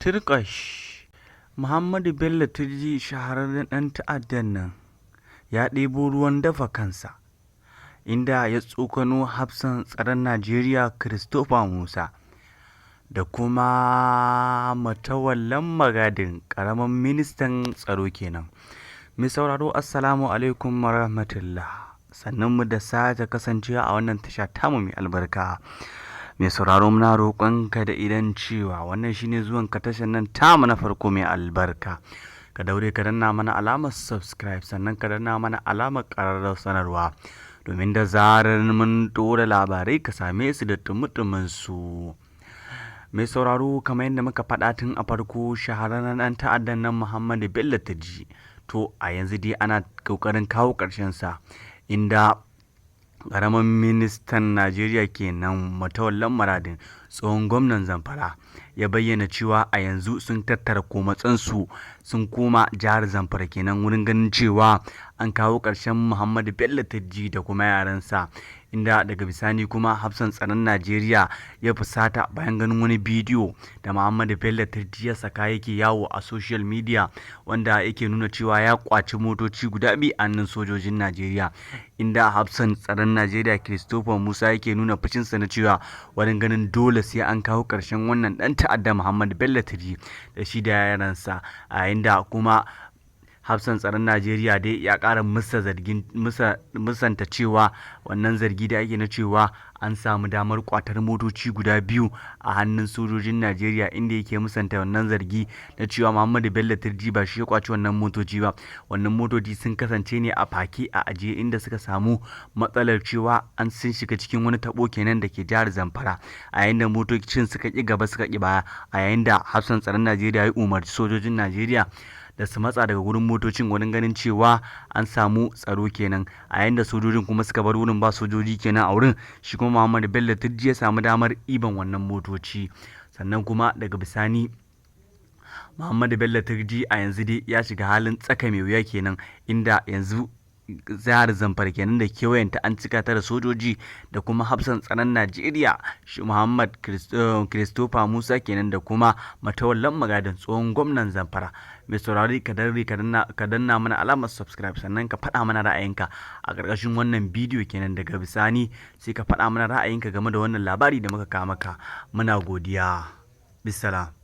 Turƙash Muhammadu Bello Turji shahararren ɗan ta'addan nan ya ɗebo ruwan dafa kansa, inda ya tsokano hafsan tsaron Najeriya Christopher Musa da kuma Matawallan Magadin ƙaramin ministan tsaro kenan. Mai sauraro Assalamu alaikum warahmatullah, sannan mu da sake kasancewa a wannan tasha tamu mai albarka. Mai sauraro muna roƙonka da idan cewa wannan shine zuwan ka tashar nan tamu na farko mai albarka, ka daure ka danna mana alamar subscribe, sannan ka danna mana alamar ƙararrawar sanarwa, domin da zarar mun ɗora labarai ka same su da tumutumin su. Mai sauraro, kamar yadda muka faɗa tun a farko, shahararren ɗan ta'addan nan Muhammadu Bello Turji, to a yanzu dai ana ƙoƙarin kawo ƙarshen sa, inda ƙaramin ministan Najeriya kenan Matawallan Maradin, tsohon gwamnan Zamfara, ya bayyana cewa a yanzu sun tattara komatsansu sun koma jihar Zamfara kenan wurin ganin cewa an kawo ƙarshen Muhammadu Bello Turji da kuma yaransa. Inda daga bisani kuma hafsan tsaron Najeriya ya fusata bayan ganin wani bidiyo da Muhammadu Bello Turji ya saka yake yawo a social media, wanda yake nuna cewa ya kwaci motoci guda biyu a hannun sojojin Najeriya, inda hafsan tsaron Najeriya Christopher Musa yake nuna fushinsa na cewa wani ganin dole sai an kawo ƙarshen wannan ɗan ta'adda Muhammadu Bello Turji da shi da yaransa, a inda kuma hafsan tsaron Najeriya dai ya ƙara musanta cewa wannan zargi da ake na cewa an samu damar kwatar motoci guda biyu a hannun sojojin Najeriya, inda yake musanta wannan zargi na cewa Muhammadu Bello Turji ba shi ya kwaci wannan motoci ba. Wannan motoci sun kasance ne a fake a ajiye, inda suka samu matsalar cewa an sun shiga cikin wani tabo kenan da ke jihar Zamfara, a yayin da motocin suka ƙi gaba suka ƙi baya, a yayin da hafsan tsaron Najeriya ya umarci sojojin Najeriya da su matsa daga wurin motocin wurin ganin cewa an samu tsaro kenan, a yayin da sojojin kuma suka bar wurin ba sojoji kenan a wurin, shi kuma Muhammadu Bello Turji ya samu damar iban wannan motoci. Sannan kuma daga bisani Muhammadu Bello Turji a yanzu dai ya shiga halin tsaka mai wuya kenan, inda yanzu jihar Zamfara kenan da kewayenta an cika ta da sojoji da kuma hafsan tsaron Najeriya shi Muhammad Christopher Musa kenan da kuma Matawallan Magadin, tsohon gwamnan Zamfara. Mai saurari ka danna mana alamar subscribe, sannan ka faɗa mana ra'ayinka a ƙarƙashin wannan bidiyo kenan. Daga bisani sai ka faɗa mana ra'ayinka game da wannan labari da muka kawo maka. Muna godiya. Bisalam.